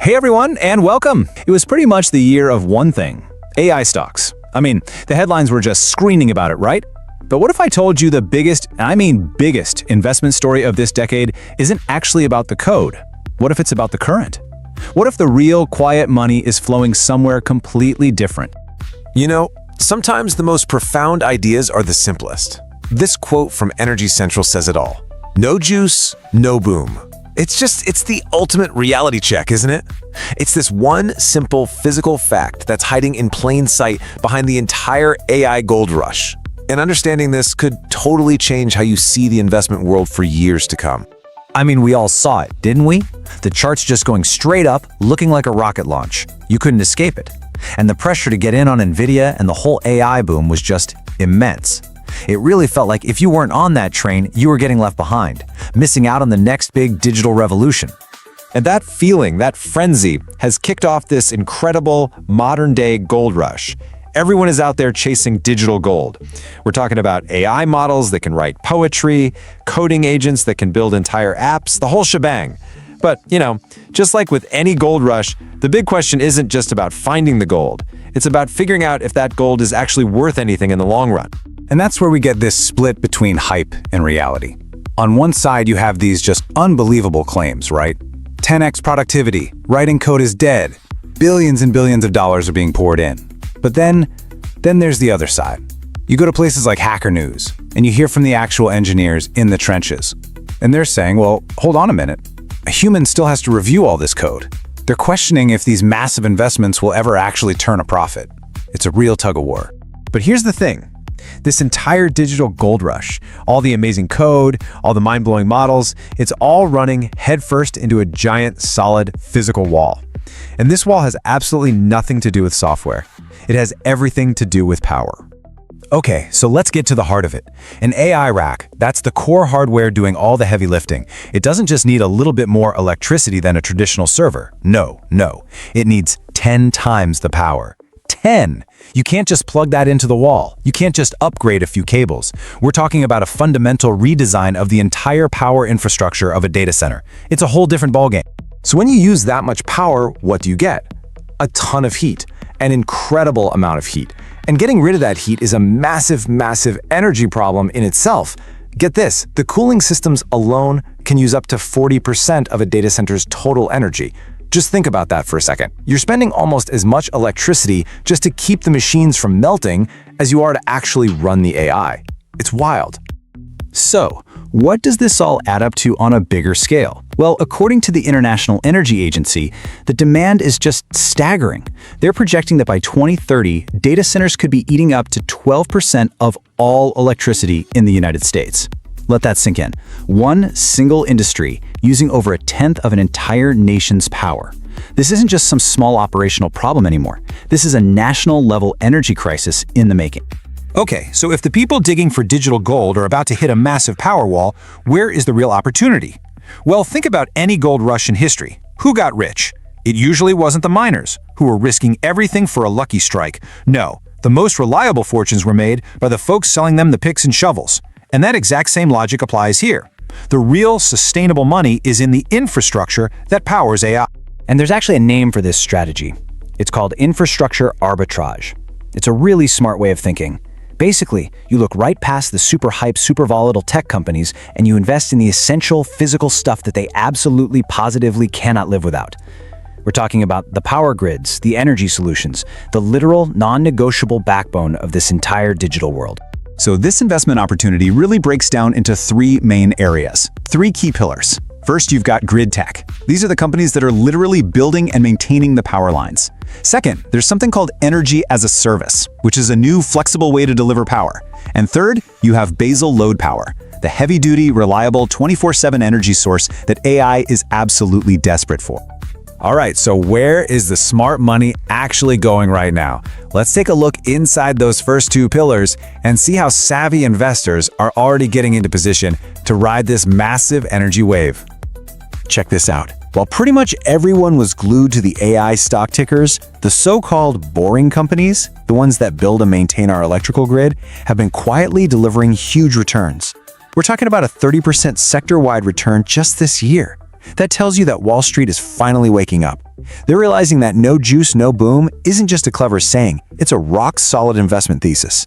Hey everyone, and welcome! It was pretty much the year of one thing: AI stocks. I mean, the headlines were just screaming about it, right? But what if I told you the biggest, and I mean biggest, investment story of this decade isn't actually about the code? What if it's about the current? What if the real, quiet money is flowing somewhere completely different? You know, sometimes the most profound ideas are the simplest. This quote from Energy Central says it all. No juice, no boom. It's the ultimate reality check, isn't it? It's this one simple physical fact that's hiding in plain sight behind the entire AI gold rush. And understanding this could totally change how you see the investment world for years to come. I mean, we all saw it, didn't we? The chart's just going straight up, looking like a rocket launch. You couldn't escape it. And the pressure to get in on NVIDIA and the whole AI boom was just immense. It really felt like if you weren't on that train, you were getting left behind, missing out on the next big digital revolution. And that feeling, that frenzy, has kicked off this incredible modern-day gold rush. Everyone is out there chasing digital gold. We're talking about AI models that can write poetry, coding agents that can build entire apps, the whole shebang. But, just like with any gold rush, the big question isn't just about finding the gold. It's about figuring out if that gold is actually worth anything in the long run. And that's where we get this split between hype and reality. On one side, you have these just unbelievable claims, right? 10x productivity, writing code is dead, billions and billions of dollars are being poured in. But then there's the other side. You go to places like Hacker News, and you hear from the actual engineers in the trenches. And they're saying, well, hold on a minute. A human still has to review all this code. They're questioning if these massive investments will ever actually turn a profit. It's a real tug-of-war. But here's the thing. This entire digital gold rush, all the amazing code, all the mind-blowing models, it's all running headfirst into a giant, solid, physical wall. And this wall has absolutely nothing to do with software. It has everything to do with power. Okay, so let's get to the heart of it. An AI rack, that's the core hardware doing all the heavy lifting. It doesn't just need a little bit more electricity than a traditional server. No. It needs 10 times the power. 10! You can't just plug that into the wall. You can't just upgrade a few cables. We're talking about a fundamental redesign of the entire power infrastructure of a data center. It's a whole different ballgame. So when you use that much power, what do you get? A ton of heat, an incredible amount of heat. And getting rid of that heat is a massive, massive energy problem in itself. Get this, the cooling systems alone can use up to 40% of a data center's total energy. Just think about that for a second. You're spending almost as much electricity just to keep the machines from melting as you are to actually run the AI. It's wild. So, what does this all add up to on a bigger scale? Well, according to the International Energy Agency, the demand is just staggering. They're projecting that by 2030, data centers could be eating up to 12% of all electricity in the United States. Let that sink in. One single industry using over a tenth of an entire nation's power. This isn't just some small operational problem anymore. This is a national-level energy crisis in the making. Okay, so if the people digging for digital gold are about to hit a massive power wall, where is the real opportunity? Well, think about any gold rush in history. Who got rich? It usually wasn't the miners, who were risking everything for a lucky strike. No, the most reliable fortunes were made by the folks selling them the picks and shovels. And that exact same logic applies here. The real sustainable money is in the infrastructure that powers AI. And there's actually a name for this strategy. It's called infrastructure arbitrage. It's a really smart way of thinking. Basically, you look right past the super hype, super volatile tech companies and you invest in the essential physical stuff that they absolutely positively cannot live without. We're talking about the power grids, the energy solutions, the literal, non-negotiable backbone of this entire digital world. So this investment opportunity really breaks down into three main areas, three key pillars. First, you've got grid tech. These are the companies that are literally building and maintaining the power lines. Second, there's something called energy as a service, which is a new flexible way to deliver power. And third, you have basal load power, the heavy-duty, reliable 24/7 energy source that AI is absolutely desperate for. All right, so where is the smart money actually going right now? Let's take a look inside those first two pillars and see how savvy investors are already getting into position to ride this massive energy wave. Check this out. While pretty much everyone was glued to the AI stock tickers, the so-called boring companies, the ones that build and maintain our electrical grid, have been quietly delivering huge returns. We're talking about a 30% sector-wide return just this year. That tells you that Wall Street is finally waking up. They're realizing that no juice, no boom isn't just a clever saying, it's a rock-solid investment thesis.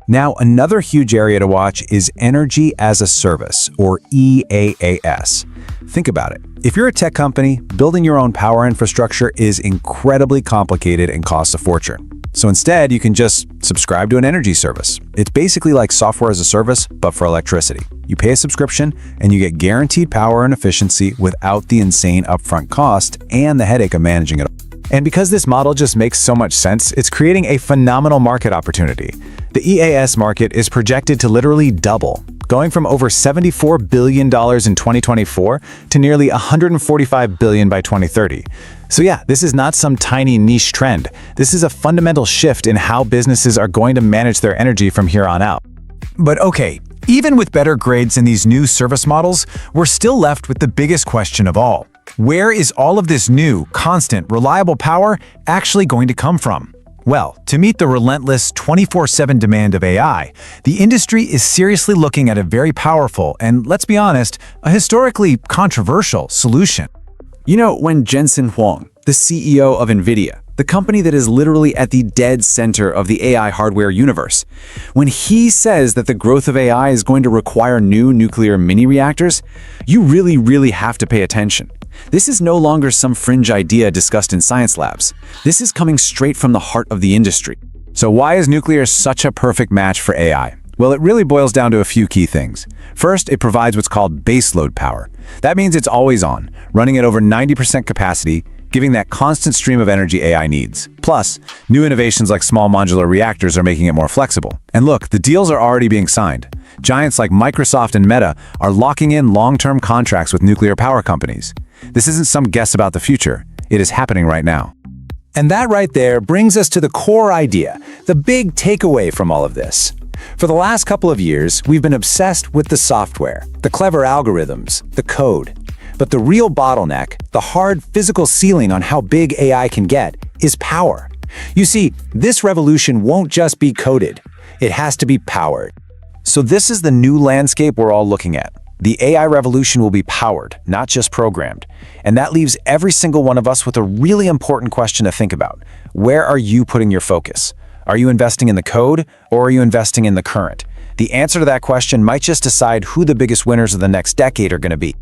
Now, another huge area to watch is Energy as a Service, or EaaS. Think about it. If you're a tech company, building your own power infrastructure is incredibly complicated and costs a fortune. So instead, you can just subscribe to an energy service. It's basically like software as a service, but for electricity. You pay a subscription, and you get guaranteed power and efficiency without the insane upfront cost and the headache of managing it. And because this model just makes so much sense, it's creating a phenomenal market opportunity. The EaaS market is projected to literally double, going from over $74 billion in 2024 to nearly $145 billion by 2030. So yeah, this is not some tiny niche trend. This is a fundamental shift in how businesses are going to manage their energy from here on out. But okay, even with better grades in these new service models, we're still left with the biggest question of all. Where is all of this new, constant, reliable power actually going to come from? Well, to meet the relentless 24/7 demand of AI, the industry is seriously looking at a very powerful and, let's be honest, a historically controversial solution. You know, when Jensen Huang, the CEO of NVIDIA, the company that is literally at the dead center of the AI hardware universe, when he says that the growth of AI is going to require new nuclear mini-reactors, you really have to pay attention. This is no longer some fringe idea discussed in science labs. This is coming straight from the heart of the industry. So why is nuclear such a perfect match for AI? Well, it really boils down to a few key things. First, it provides what's called baseload power. That means it's always on, running at over 90% capacity, giving that constant stream of energy AI needs. Plus, new innovations like small modular reactors are making it more flexible. And look, the deals are already being signed. Giants like Microsoft and Meta are locking in long-term contracts with nuclear power companies. This isn't some guess about the future. It is happening right now. And that right there brings us to the core idea, the big takeaway from all of this. For the last couple of years, we've been obsessed with the software, the clever algorithms, the code. But the real bottleneck, the hard physical ceiling on how big AI can get, is power. You see, this revolution won't just be coded. It has to be powered. So this is the new landscape we're all looking at. The AI revolution will be powered, not just programmed. And that leaves every single one of us with a really important question to think about. Where are you putting your focus? Are you investing in the code, or are you investing in the current? The answer to that question might just decide who the biggest winners of the next decade are going to be.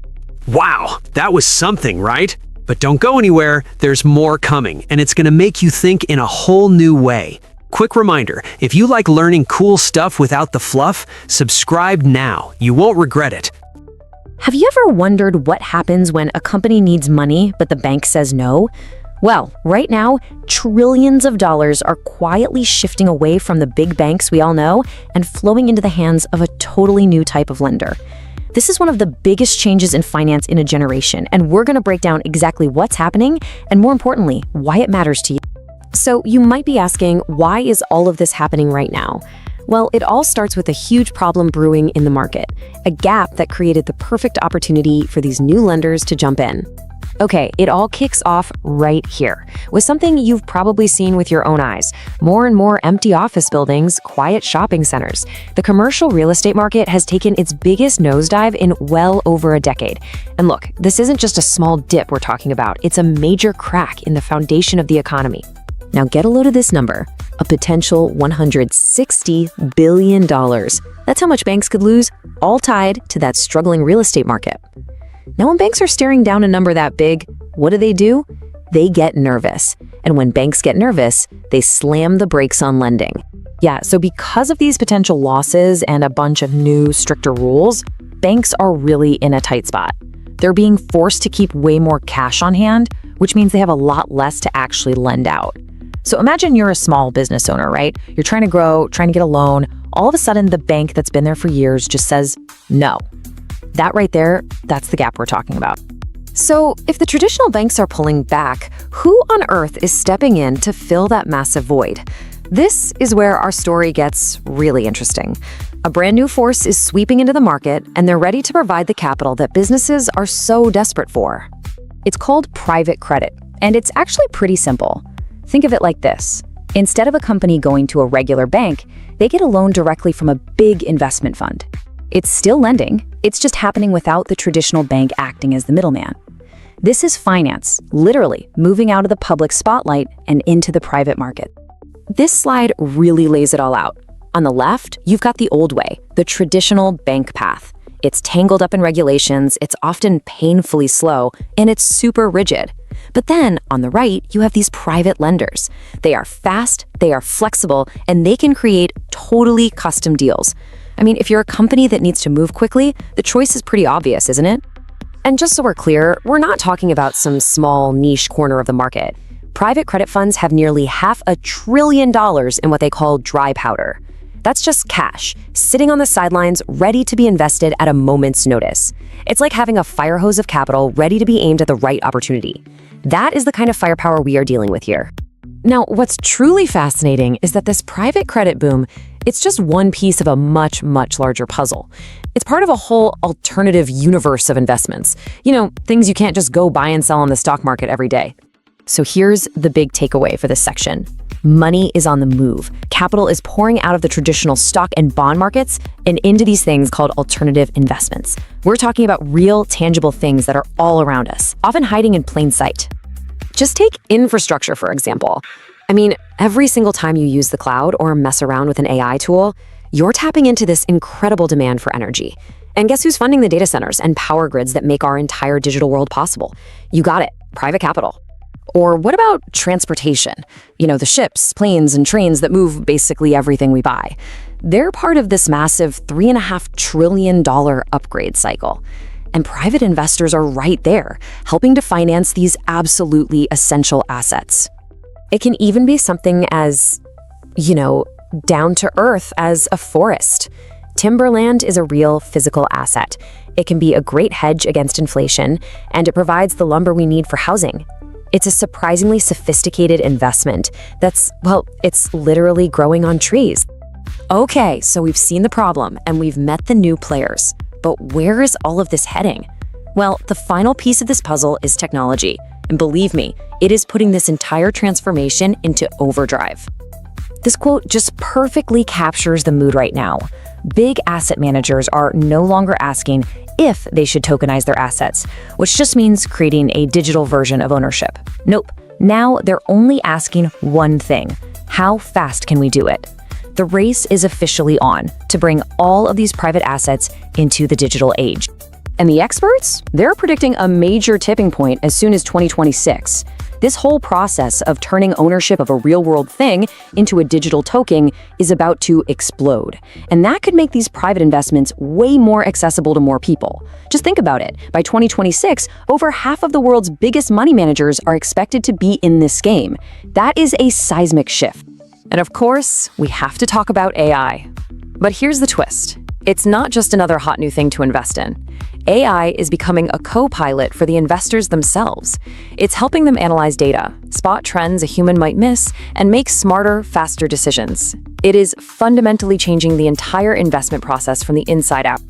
Wow, that was something, right? But don't go anywhere, there's more coming, and it's going to make you think in a whole new way. Quick reminder, if you like learning cool stuff without the fluff, subscribe now. You won't regret it. Have you ever wondered what happens when a company needs money, but the bank says no? Well, right now, trillions of dollars are quietly shifting away from the big banks we all know and flowing into the hands of a totally new type of lender. This is one of the biggest changes in finance in a generation, and we're going to break down exactly what's happening and, more importantly, why it matters to you. So you might be asking, why is all of this happening right now? Well, it all starts with a huge problem brewing in the market, a gap that created the perfect opportunity for these new lenders to jump in. Okay, it all kicks off right here, with something you've probably seen with your own eyes. More and more empty office buildings, quiet shopping centers. The commercial real estate market has taken its biggest nosedive in well over a decade. And look, this isn't just a small dip we're talking about, it's a major crack in the foundation of the economy. Now get a load of this number, a potential $160 billion. That's how much banks could lose, all tied to that struggling real estate market. Now, when banks are staring down a number that big, what do? They get nervous. And when banks get nervous, they slam the brakes on lending. Yeah, so because of these potential losses and a bunch of new, stricter rules, banks are really in a tight spot. They're being forced to keep way more cash on hand, which means they have a lot less to actually lend out. So imagine you're a small business owner, right? You're trying to grow, trying to get a loan. All of a sudden, the bank that's been there for years just says no. That right there, that's the gap we're talking about. So if the traditional banks are pulling back, who on earth is stepping in to fill that massive void? This is where our story gets really interesting. A brand new force is sweeping into the market, and they're ready to provide the capital that businesses are so desperate for. It's called private credit, and it's actually pretty simple. Think of it like this. Instead of a company going to a regular bank, they get a loan directly from a big investment fund. It's still lending, it's just happening without the traditional bank acting as the middleman. This is finance, literally moving out of the public spotlight and into the private market. This slide really lays it all out. On the left, you've got the old way, the traditional bank path. It's tangled up in regulations, it's often painfully slow, and it's super rigid. But then, on the right, you have these private lenders. They are fast, they are flexible, and they can create totally custom deals. I mean, if you're a company that needs to move quickly, the choice is pretty obvious, isn't it? And just so we're clear, we're not talking about some small niche corner of the market. Private credit funds have nearly $500 billion in what they call dry powder. That's just cash, sitting on the sidelines, ready to be invested at a moment's notice. It's like having a fire hose of capital ready to be aimed at the right opportunity. That is the kind of firepower we are dealing with here. Now, what's truly fascinating is that this private credit boom, it's just one piece of a much, much larger puzzle. It's part of a whole alternative universe of investments. You know, things you can't just go buy and sell on the stock market every day. So here's the big takeaway for this section. Money is on the move. Capital is pouring out of the traditional stock and bond markets and into these things called alternative investments. We're talking about real, tangible things that are all around us, often hiding in plain sight. Just take infrastructure, for example. I mean, every single time you use the cloud or mess around with an AI tool, you're tapping into this incredible demand for energy. And guess who's funding the data centers and power grids that make our entire digital world possible? You got it, private capital. Or what about transportation? You know, the ships, planes, and trains that move basically everything we buy. They're part of this massive $3.5 trillion upgrade cycle. And private investors are right there, helping to finance these absolutely essential assets. It can even be something as, down to earth as a forest. Timberland is a real physical asset. It can be a great hedge against inflation, and it provides the lumber we need for housing. It's a surprisingly sophisticated investment that's, it's literally growing on trees. Okay, so we've seen the problem and we've met the new players. But where is all of this heading? Well, the final piece of this puzzle is technology. And believe me, it is putting this entire transformation into overdrive. This quote just perfectly captures the mood right now. Big asset managers are no longer asking if they should tokenize their assets, which just means creating a digital version of ownership. Nope. Now they're only asking one thing: how fast can we do it? The race is officially on to bring all of these private assets into the digital age. And the experts? They're predicting a major tipping point as soon as 2026. This whole process of turning ownership of a real-world thing into a digital token is about to explode. And that could make these private investments way more accessible to more people. Just think about it. By 2026, over half of the world's biggest money managers are expected to be in this game. That is a seismic shift. And of course, we have to talk about AI. But here's the twist. It's not just another hot new thing to invest in. AI is becoming a co-pilot for the investors themselves. It's helping them analyze data, spot trends a human might miss, and make smarter, faster decisions. It is fundamentally changing the entire investment process from the inside out.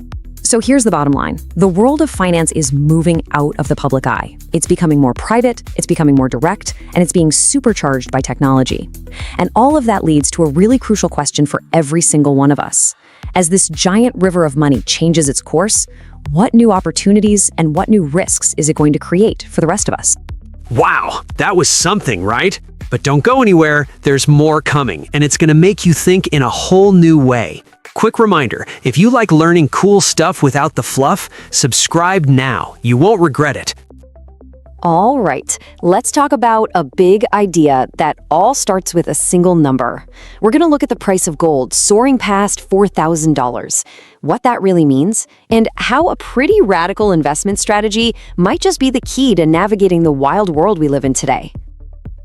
So here's the bottom line. The world of finance is moving out of the public eye. It's becoming more private, it's becoming more direct, and it's being supercharged by technology. And all of that leads to a really crucial question for every single one of us. As this giant river of money changes its course, what new opportunities and what new risks is it going to create for the rest of us? Wow, that was something, right? But don't go anywhere, there's more coming, and it's gonna make you think in a whole new way. Quick reminder, if you like learning cool stuff without the fluff, subscribe now. You won't regret it. All right, let's talk about a big idea that all starts with a single number. We're going to look at the price of gold soaring past $4,000, what that really means, and how a pretty radical investment strategy might just be the key to navigating the wild world we live in today.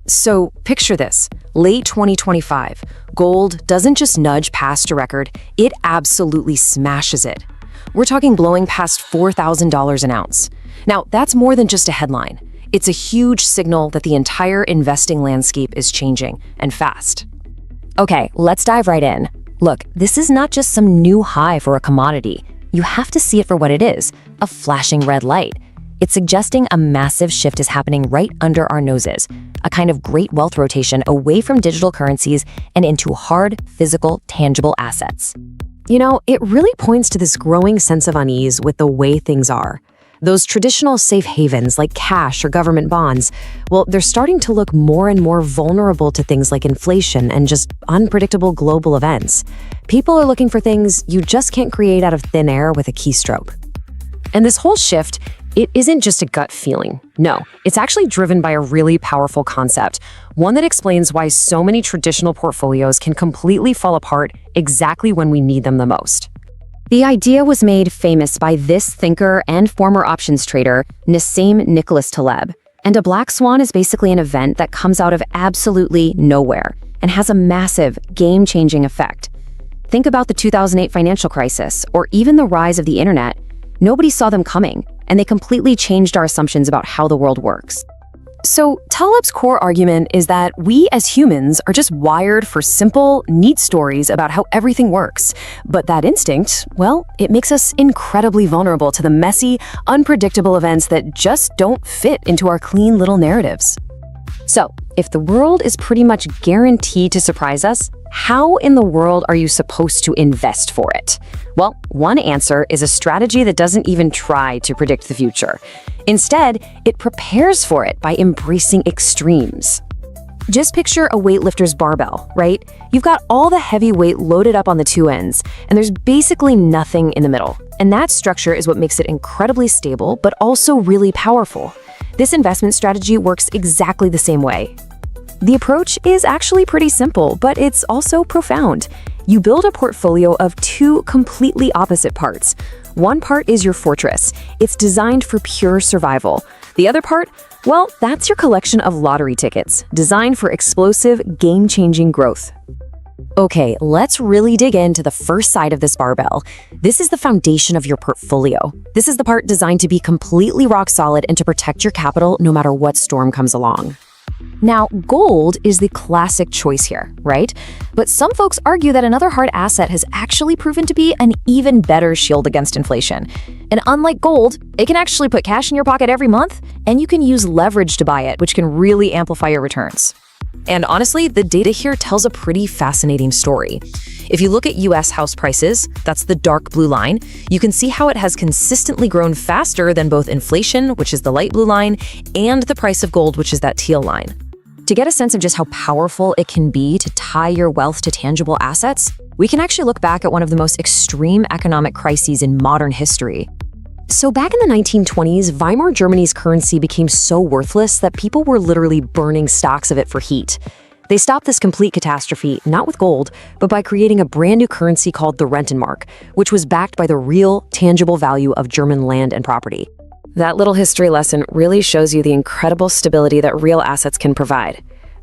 So picture this, late 2025, gold doesn't just nudge past a record, it absolutely smashes it. We're talking blowing past $4,000 an ounce. Now, that's more than just a headline. It's a huge signal that the entire investing landscape is changing, and fast. Okay, let's dive right in. Look, this is not just some new high for a commodity. You have to see it for what it is, a flashing red light. It's suggesting a massive shift is happening right under our noses, a kind of great wealth rotation away from digital currencies and into hard, physical, tangible assets. You know, it really points to this growing sense of unease with the way things are. Those traditional safe havens like cash or government bonds, well, they're starting to look more and more vulnerable to things like inflation and just unpredictable global events. People are looking for things you just can't create out of thin air with a keystroke. And this whole shift, it isn't just a gut feeling. No, it's actually driven by a really powerful concept, one that explains why so many traditional portfolios can completely fall apart exactly when we need them the most. The idea was made famous by this thinker and former options trader, Nassim Nicholas Taleb. And a black swan is basically an event that comes out of absolutely nowhere and has a massive, game-changing effect. Think about the 2008 financial crisis, or even the rise of the internet. Nobody saw them coming, and they completely changed our assumptions about how the world works. So Taleb's core argument is that we as humans are just wired for simple, neat stories about how everything works. But that instinct, well, it makes us incredibly vulnerable to the messy, unpredictable events that just don't fit into our clean little narratives. So, if the world is pretty much guaranteed to surprise us, how in the world are you supposed to invest for it? Well, one answer is a strategy that doesn't even try to predict the future. Instead, it prepares for it by embracing extremes. Just picture a weightlifter's barbell, right? You've got all the heavy weight loaded up on the two ends, and there's basically nothing in the middle. And that structure is what makes it incredibly stable, but also really powerful. This investment strategy works exactly the same way. The approach is actually pretty simple, but it's also profound. You build a portfolio of two completely opposite parts. One part is your fortress. It's designed for pure survival. The other part, well, that's your collection of lottery tickets, designed for explosive, game-changing growth. Okay, let's really dig into the first side of this barbell. This is the foundation of your portfolio. This is the part designed to be completely rock solid and to protect your capital no matter what storm comes along. Now, gold is the classic choice here, right? But some folks argue that another hard asset has actually proven to be an even better shield against inflation. And unlike gold, it can actually put cash in your pocket every month, and you can use leverage to buy it, which can really amplify your returns. And honestly, the data here tells a pretty fascinating story. If you look at US house prices, that's the dark blue line, you can see how it has consistently grown faster than both inflation, which is the light blue line, and the price of gold, which is that teal line. To get a sense of just how powerful it can be to tie your wealth to tangible assets, we can actually look back at one of the most extreme economic crises in modern history. So back in the 1920s, Weimar Germany's currency became so worthless that people were literally burning stocks of it for heat. They stopped this complete catastrophe, not with gold, but by creating a brand new currency called the Rentenmark, which was backed by the real, tangible value of German land and property. That little history lesson really shows you the incredible stability that real assets can provide.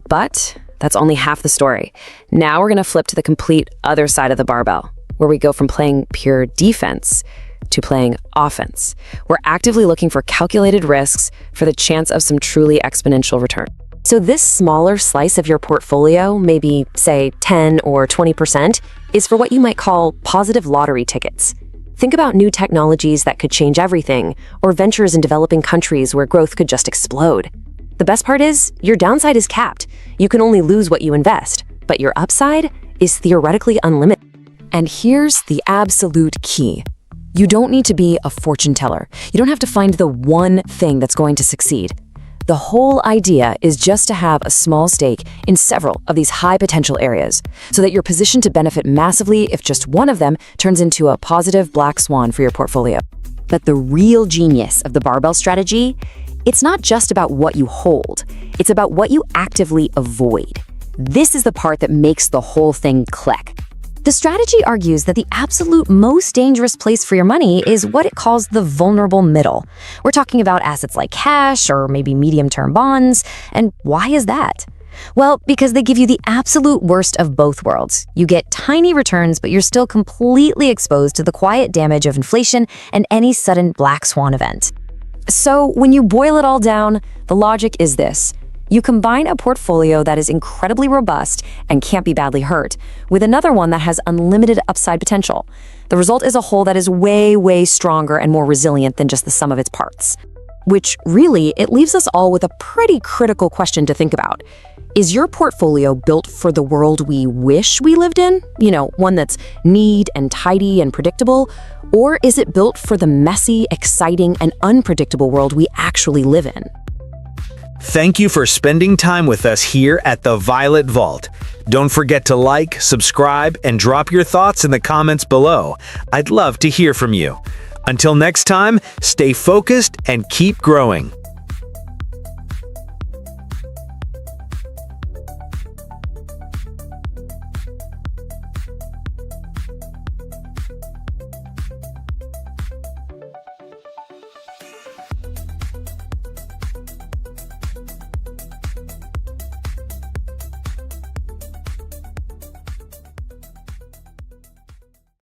But that's only half the story. Now we're going to flip to the complete other side of the barbell, where we go from playing pure defense to playing offense. We're actively looking for calculated risks for the chance of some truly exponential return. So this smaller slice of your portfolio, maybe say 10 or 20%, is for what you might call positive lottery tickets. Think about new technologies that could change everything, or ventures in developing countries where growth could just explode. The best part is, your downside is capped. You can only lose what you invest, but your upside is theoretically unlimited. And here's the absolute key. You don't need to be a fortune teller. You don't have to find the one thing that's going to succeed. The whole idea is just to have a small stake in several of these high potential areas so that you're positioned to benefit massively if just one of them turns into a positive black swan for your portfolio. But the real genius of the barbell strategy, it's not just about what you hold, it's about what you actively avoid. This is the part that makes the whole thing click. The strategy argues that the absolute most dangerous place for your money is what it calls the vulnerable middle. We're talking about assets like cash or maybe medium-term bonds. And why is that? Well, because they give you the absolute worst of both worlds. You get tiny returns, but you're still completely exposed to the quiet damage of inflation and any sudden black swan event. So when you boil it all down, the logic is this. You combine a portfolio that is incredibly robust and can't be badly hurt with another one that has unlimited upside potential. The result is a whole that is way, way stronger and more resilient than just the sum of its parts. Which really, it leaves us all with a pretty critical question to think about. Is your portfolio built for the world we wish we lived in? You know, one that's neat and tidy and predictable? Or is it built for the messy, exciting, and unpredictable world we actually live in? Thank you for spending time with us here at the Violet Vault. Don't forget to like, subscribe, and drop your thoughts in the comments below. I'd love to hear from you. Until next time, stay focused and keep growing.